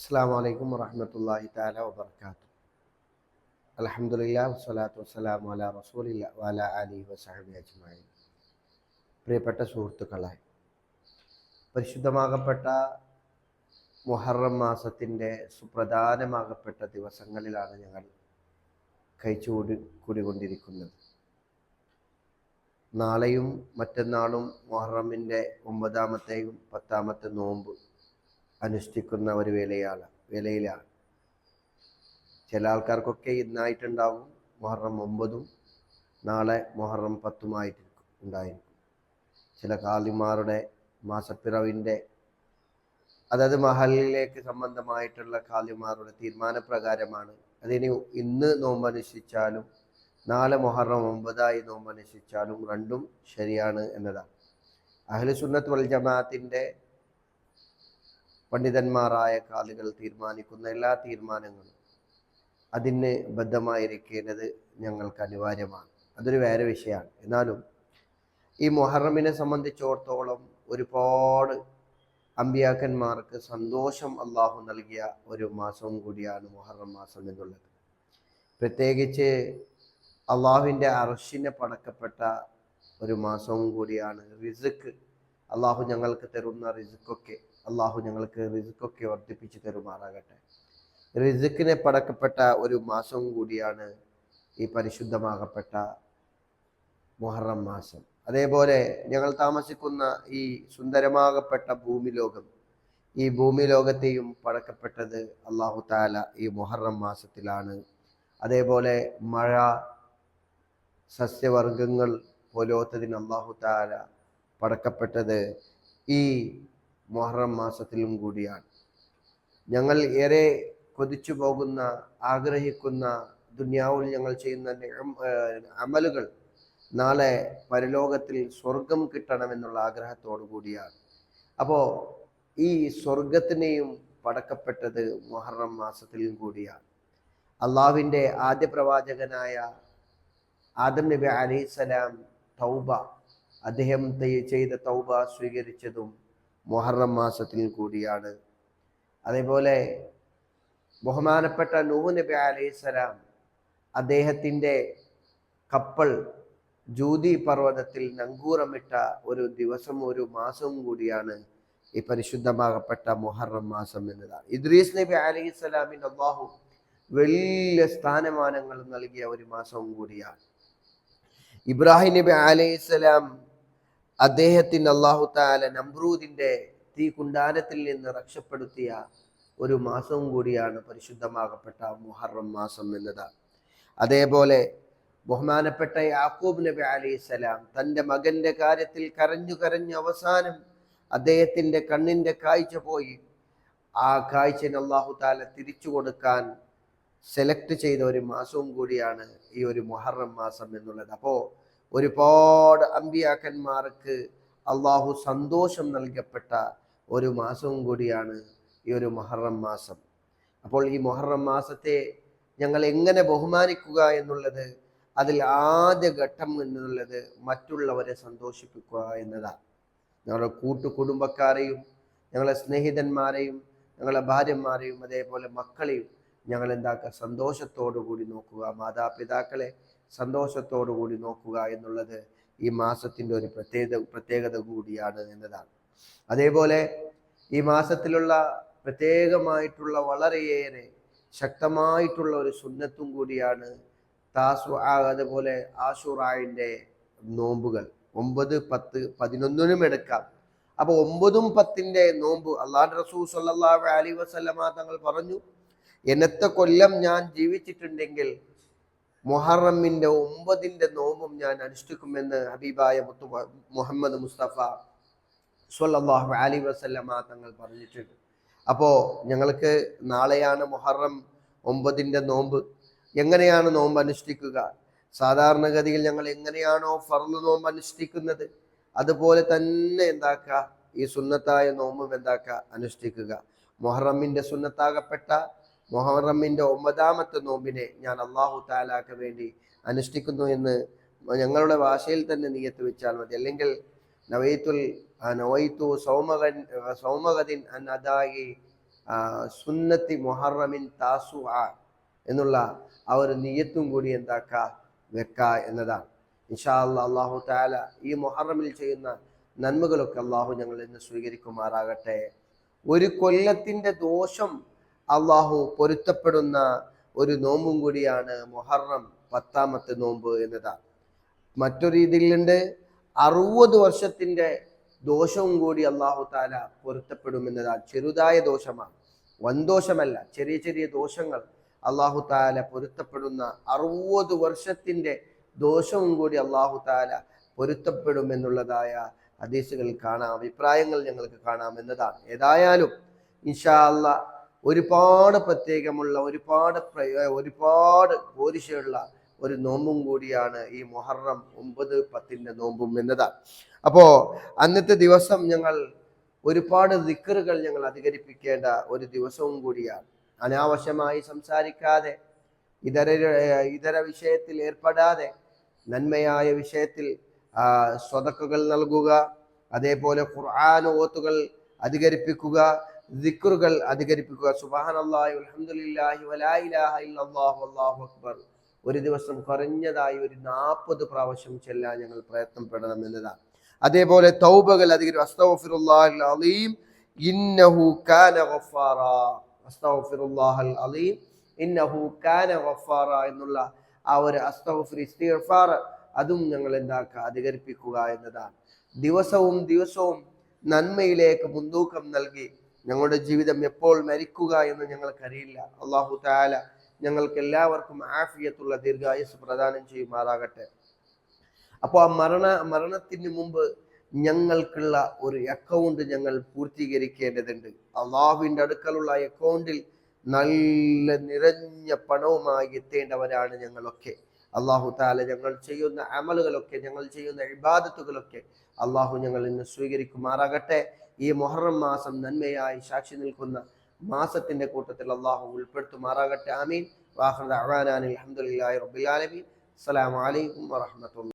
അസ്സലാമു അലൈക്കും വറഹ്മത്തുള്ളാഹി തആല വബറകാതുഹു. അൽഹംദുലില്ലാഹി വസ്സലാത്തു വസ്സലാമു അലാ റസൂലില്ലാഹി വഅലാ ആലിഹി വസഹ്ബിഹി അജ്മഈൻ. പ്രിയപ്പെട്ട സുഹൃത്തുക്കളെ, പരിശുദ്ധമാകപ്പെട്ട മുഹറം മാസത്തിൻ്റെ സുപ്രധാനമാകപ്പെട്ട ദിവസങ്ങളിലാണ് ഞങ്ങൾ കൂടിക്കൊണ്ടിരിക്കുന്നത്. നാളെയും മറ്റന്നാളും മുഹറമിൻ്റെ 9-ാമത്തെയും 10-ാമത്തെ നോമ്പ് അനുഷ്ഠിക്കുന്ന ഒരു വേളയിലാണ്. ചില ആൾക്കാർക്കൊക്കെ ഇന്നായിട്ടുണ്ടാവും മുഹറം 9-ഉം നാളെ മുഹറം 10-ഉമായിട്ട് ഉണ്ടായിരിക്കും. ചില കാലിമാരുടെ മാസപ്പിറവിൻ്റെ അതായത് മഹലിലേക്ക് സംബന്ധമായിട്ടുള്ള കാലിമാരുടെ തീരുമാനപ്രകാരമാണ് അതിന് ഇന്ന് നോമ്പനുഷ്ഠിച്ചാലും നാളെ മുഹറം 9-ആയി നോമ്പനുഷ്ഠിച്ചാലും രണ്ടും ശരിയാണ് എന്നതാണ്. അഹ്ലു സുന്നത്ത് വൽ ജമാഅത്തിൻ്റെ പണ്ഡിതന്മാരായ കാലുകൾ തീരുമാനിക്കുന്ന എല്ലാ തീരുമാനങ്ങളും അതിന് ബദ്ധമായിരിക്കേണ്ടത് ഞങ്ങൾക്ക് അനിവാര്യമാണ്. അതൊരു വേറെ വിഷയമാണ്. എന്നാലും ഈ മുഹറമിനെ സംബന്ധിച്ചിടത്തോളം ഒരുപാട് അമ്പിയാക്കന്മാർക്ക് സന്തോഷം അള്ളാഹു നൽകിയ ഒരു മാസവും കൂടിയാണ് മുഹറം മാസം എന്നുള്ളത്. പ്രത്യേകിച്ച് അള്ളാഹുവിൻ്റെ അർശിനെ പടക്കപ്പെട്ട ഒരു മാസവും കൂടിയാണ്. റിസ്ക് അള്ളാഹു ഞങ്ങൾക്ക് തരുന്ന അള്ളാഹു ഞങ്ങൾക്ക് റിസ്ക്കൊക്കെ വർദ്ധിപ്പിച്ച് തരുമാറാകട്ടെ. റിസ്ക്കിനെ പടക്കപ്പെട്ട ഒരു മാസവും കൂടിയാണ് ഈ പരിശുദ്ധമാകപ്പെട്ട മുഹറം മാസം. അതേപോലെ ഞങ്ങൾ താമസിക്കുന്ന ഈ സുന്ദരമാകപ്പെട്ട ഈ ഭൂമി ലോകത്തെയും പടക്കപ്പെട്ടത് അള്ളാഹു താല ഈ മുഹറം മാസത്തിലാണ്. അതേപോലെ മഴ, സസ്യവർഗങ്ങൾ പോലോത്തതിന് അള്ളാഹു താല പടക്കപ്പെട്ടത് ഈ മുഹറം മാസത്തിലും കൂടിയാണ്. ഞങ്ങൾ ഏറെ കൊതിച്ചു പോകുന്ന, ആഗ്രഹിക്കുന്ന ദുനിയാവിൽ ഞങ്ങൾ ചെയ്യുന്ന അമലുകൾ നാളെ പരലോകത്തിൽ സ്വർഗം കിട്ടണമെന്നുള്ള ആഗ്രഹത്തോടു കൂടിയാണ്. അപ്പോൾ ഈ സ്വർഗത്തിനെയും പടക്കപ്പെട്ടത് മുഹറം മാസത്തിലും കൂടിയാണ്. അള്ളാഹുവിൻ്റെ ആദ്യ പ്രവാചകനായ ആദം നബി അലൈഹിസ്സലാം അദ്ദേഹം ചെയ്ത തൗബ സ്വീകരിച്ചതും മുഹറം മാസത്തിൽ കൂടിയാണ്. അതേപോലെ ബഹുമാനപ്പെട്ട നൂഹ് നബി അലൈഹിസ്സലാം അദ്ദേഹത്തിൻ്റെ കപ്പൽ ജൂതി പർവ്വതത്തിൽ നങ്കൂരമിട്ട ഒരു ദിവസം, ഒരു മാസവും കൂടിയാണ് ഈ പരിശുദ്ധമാകപ്പെട്ട മുഹറം മാസം എന്നതാണ്. ഇദ്രീസ് നബി അലൈഹിസ്സലാമിന് അല്ലാഹു വലിയ സ്ഥാനമാനങ്ങൾ നൽകിയ ഒരു മാസവും കൂടിയാണ്. ഇബ്രാഹിം നബി അലൈഹിസ്സലാം അദ്ദേഹത്തിന് അല്ലാഹു തആല നമ്രൂദിന്റെ തീ കുണ്ടാരത്തിൽ നിന്ന് രക്ഷപ്പെടുത്തിയ ഒരു മാസവും കൂടിയാണ് പരിശുദ്ധമാകപ്പെട്ട മുഹറം മാസം എന്നതാണ്. അതേപോലെ ബഹുമാനപ്പെട്ട യാക്കൂബ് നബി അലൈഹിസ്സലാം തൻ്റെ മകന്റെ കാര്യത്തിൽ കരഞ്ഞു അവസാനം അദ്ദേഹത്തിൻ്റെ കണ്ണിൻ്റെ കാഴ്ച പോയി. ആ കാഴ്ചന് അല്ലാഹു തആല തിരിച്ചു കൊടുക്കാൻ സെലക്ട് ചെയ്ത ഒരു മാസവും കൂടിയാണ് ഈ ഒരു മുഹറം മാസം എന്നുള്ളത്. അപ്പോൾ ഒരുപാട് അമ്പിയാക്കന്മാർക്ക് അള്ളാഹു സന്തോഷം നൽകപ്പെട്ട ഒരു മാസവും കൂടിയാണ് ഈ ഒരു മുഹറം മാസം. അപ്പോൾ ഈ മുഹറം മാസത്തെ ഞങ്ങൾ എങ്ങനെ ബഹുമാനിക്കുക എന്നുള്ളത്, അതിൽ ആദ്യ ഘട്ടം എന്നുള്ളത് മറ്റുള്ളവരെ സന്തോഷിപ്പിക്കുക എന്നതാണ്. ഞങ്ങളുടെ കുടുംബക്കാരെയും ഞങ്ങളെ സ്നേഹിതന്മാരെയും ഞങ്ങളെ ഭാര്യമാരെയും അതേപോലെ മക്കളെയും ഞങ്ങൾ സന്തോഷത്തോടു കൂടി നോക്കുക, മാതാപിതാക്കളെ സന്തോഷത്തോടു കൂടി നോക്കുക എന്നുള്ളത് ഈ മാസത്തിൻ്റെ ഒരു പ്രത്യേകത കൂടിയാണ് എന്നതാണ്. അതേപോലെ ഈ മാസത്തിലുള്ള പ്രത്യേകമായിട്ടുള്ള വളരെയേറെ ശക്തമായിട്ടുള്ള ഒരു സുന്നത്തും കൂടിയാണ് അതുപോലെ ആശുറായിൻ്റെ നോമ്പുകൾ 9, 10, 11 എടുക്കാം. അപ്പോൾ 9ഉം 10ന്റെ നോമ്പ് അല്ലാഹുവിന്റെ റസൂൽ സ്വല്ലല്ലാഹു അലൈഹി വസല്ലമ തങ്ങൾ പറഞ്ഞു, എന്നത്തെ കൊല്ലം ഞാൻ ജീവിച്ചിട്ടുണ്ടെങ്കിൽ മുഹറമിന്റെ 9ന്റെ നോമ്പും ഞാൻ അനുഷ്ഠിക്കുമെന്ന് ഹബീബായ മുഹമ്മദ് മുസ്തഫ സ്വല്ലല്ലാഹു അലൈഹി വസല്ലമ തങ്ങൾ പറഞ്ഞിട്ടുണ്ട്. അപ്പോൾ ഞങ്ങൾക്ക് നാളെയാണ് മുഹറം 9ന്റെ നോമ്പ്. എങ്ങനെയാണ് നോമ്പ് അനുഷ്ഠിക്കുക? സാധാരണഗതിയിൽ ഞങ്ങൾ എങ്ങനെയാണോ ഫർള് നോമ്പ് അനുഷ്ഠിക്കുന്നത് അതുപോലെ തന്നെ ഈ സുന്നത്തായ നോമ്പും അനുഷ്ഠിക്കുക. മുഹറമിന്റെ സുന്നത്താകപ്പെട്ട മുഹറമിന്റെ 9ാമത്തെ നോമ്പിനെ ഞാൻ അല്ലാഹു തആലാക്ക് വേണ്ടി അനുഷ്ഠിക്കുന്നു എന്ന് ഞങ്ങളുടെ ഭാഷയിൽ തന്നെ നിയത്ത് വെച്ചാൽ മതി. അല്ലെങ്കിൽ നവൈത്തു സൗമഗദിൻ അൻ അദായി സുന്നത്തി മുഹറമിൻ താസു എന്നുള്ള ആ ഒരു നിയത്തും കൂടി വെക്ക എന്നതാണ്. ഇൻഷാ അല്ലാഹ് അല്ലാഹു തആല ഈ മുഹറമിൽ ചെയ്യുന്ന നന്മകളൊക്കെ അള്ളാഹു ഞങ്ങൾ ഇന്ന് സ്വീകരിക്കുമാറാകട്ടെ. ഒരു കൊല്ലത്തിന്റെ ദോഷം അള്ളാഹു പൊരുത്തപ്പെടുന്ന ഒരു നോമ്പും കൂടിയാണ് മുഹറം 10ാമത്തെ നോമ്പ് എന്നതാണ്. മറ്റൊരു രീതിയിലുണ്ട്, 60 വർഷത്തിന്റെ ദോഷവും കൂടി അള്ളാഹു താല പൊരുത്തപ്പെടുമെന്നതാണ്. ചെറുതായ ദോഷമാണ്, വൻദോഷമല്ല, ചെറിയ ചെറിയ ദോഷങ്ങൾ അള്ളാഹു താല പൊരുത്തപ്പെടുന്ന 60 വർഷത്തിന്റെ ദോഷവും കൂടി അള്ളാഹു താല പൊരുത്തപ്പെടുമെന്നുള്ളതായ ഹദീസുകൾ കാണാം, അഭിപ്രായങ്ങൾ ഞങ്ങൾക്ക് കാണാം എന്നതാണ്. ഏതായാലും ഇൻഷാ അല്ലാഹ് ഒരുപാട് പ്രത്യേകമുള്ള ഒരുപാട് പോരിശയുള്ള ഒരു നോമ്പും കൂടിയാണ് ഈ മുഹറം 9, 10 നോമ്പും എന്നതാണ്. അപ്പോ അന്നത്തെ ദിവസം ഞങ്ങൾ ഒരുപാട് ദിക്റുകൾ ഞങ്ങൾ അധികരിപ്പിക്കേണ്ട ഒരു ദിവസവും കൂടിയാണ്. അനാവശ്യമായി സംസാരിക്കാതെ, ഇതര വിഷയത്തിൽ ഏർപ്പെടാതെ, നന്മയായ വിഷയത്തിൽ സ്വതക്കകൾ നൽകുക, അതേപോലെ ഖുർആൻ ഓത്തുകൾ അധികരിപ്പിക്കുക, ദിക്റുകൾ അധികരിപ്പിക്കുക. സുബ്ഹാനല്ലാഹി വൽഹംദുലില്ലാഹി വലാ ഇലാഹ ഇല്ലല്ലാഹു വല്ലാഹു അക്ബർ ഒരു ദിവസം കുറഞ്ഞതായി ഒരു 40 പ്രാവശ്യം ചെല്ലാൻ ഞങ്ങൾ പ്രയത്നപ്പെടണം എന്നതാണ്. അതേപോലെ തൗബകൾ അധികരിപ്പിക്കുക. അസ്തഗ്ഫിറുല്ലാഹൽ അലീം ഇന്നഹു കാന ഗഫാറ, അസ്തഗ്ഫിറുല്ലാഹൽ അലീം ഇന്നഹു കാന ഗഫാറ എന്നുള്ള ആ ഒരു ഇസ്തിഗ്ഫാർ അതും ഞങ്ങൾ അധികരിപ്പിക്കുക എന്നതാണ്. ദിവസവും നന്മയിലേക്ക് മുൻതൂക്കം നൽകി ഞങ്ങളുടെ ജീവിതം എപ്പോൾ മരിക്കുക എന്ന് ഞങ്ങൾക്കറിയില്ല. അല്ലാഹു തആല ഞങ്ങൾക്ക് എല്ലാവർക്കും ആഫിയത്തുള്ള ദീർഘായുസ് പ്രദാനം ചെയ്യുമാറാകട്ടെ. അപ്പോൾ ആ മരണത്തിന് മുമ്പ് ഞങ്ങൾക്കുള്ള ഒരു അക്കൗണ്ട് ഞങ്ങൾ പൂർത്തീകരിക്കേണ്ടതുണ്ട്. അള്ളാഹുവിൻ്റെ അടുക്കലുള്ള അക്കൗണ്ടിൽ നല്ല നിറഞ്ഞ പണവുമായി എത്തേണ്ടവരാണ് ഞങ്ങളൊക്കെ. അള്ളാഹു തആല ഞങ്ങൾ ചെയ്യുന്ന അമലുകളൊക്കെ, ഞങ്ങൾ ചെയ്യുന്ന ഇബാദത്തുകളൊക്കെ അള്ളാഹു ഞങ്ങൾ ഇന്ന് സ്വീകരിക്കുമാറാകട്ടെ. ഈ മുഹറം മാസം നന്മയായി സാക്ഷി നിൽക്കുന്ന മാസത്തിന്റെ കൂട്ടത്തിൽ അള്ളാഹു ഉൾപ്പെടുത്തുമാറാകട്ടെ. ആമീൻ. വാഖിറു ദഅ്വാനാ അൽഹംദുലില്ലാഹി റബ്ബിൽ ആലമീൻ. അസ്സലാമു അലൈക്കും വറഹ്മത്തുള്ളാഹി.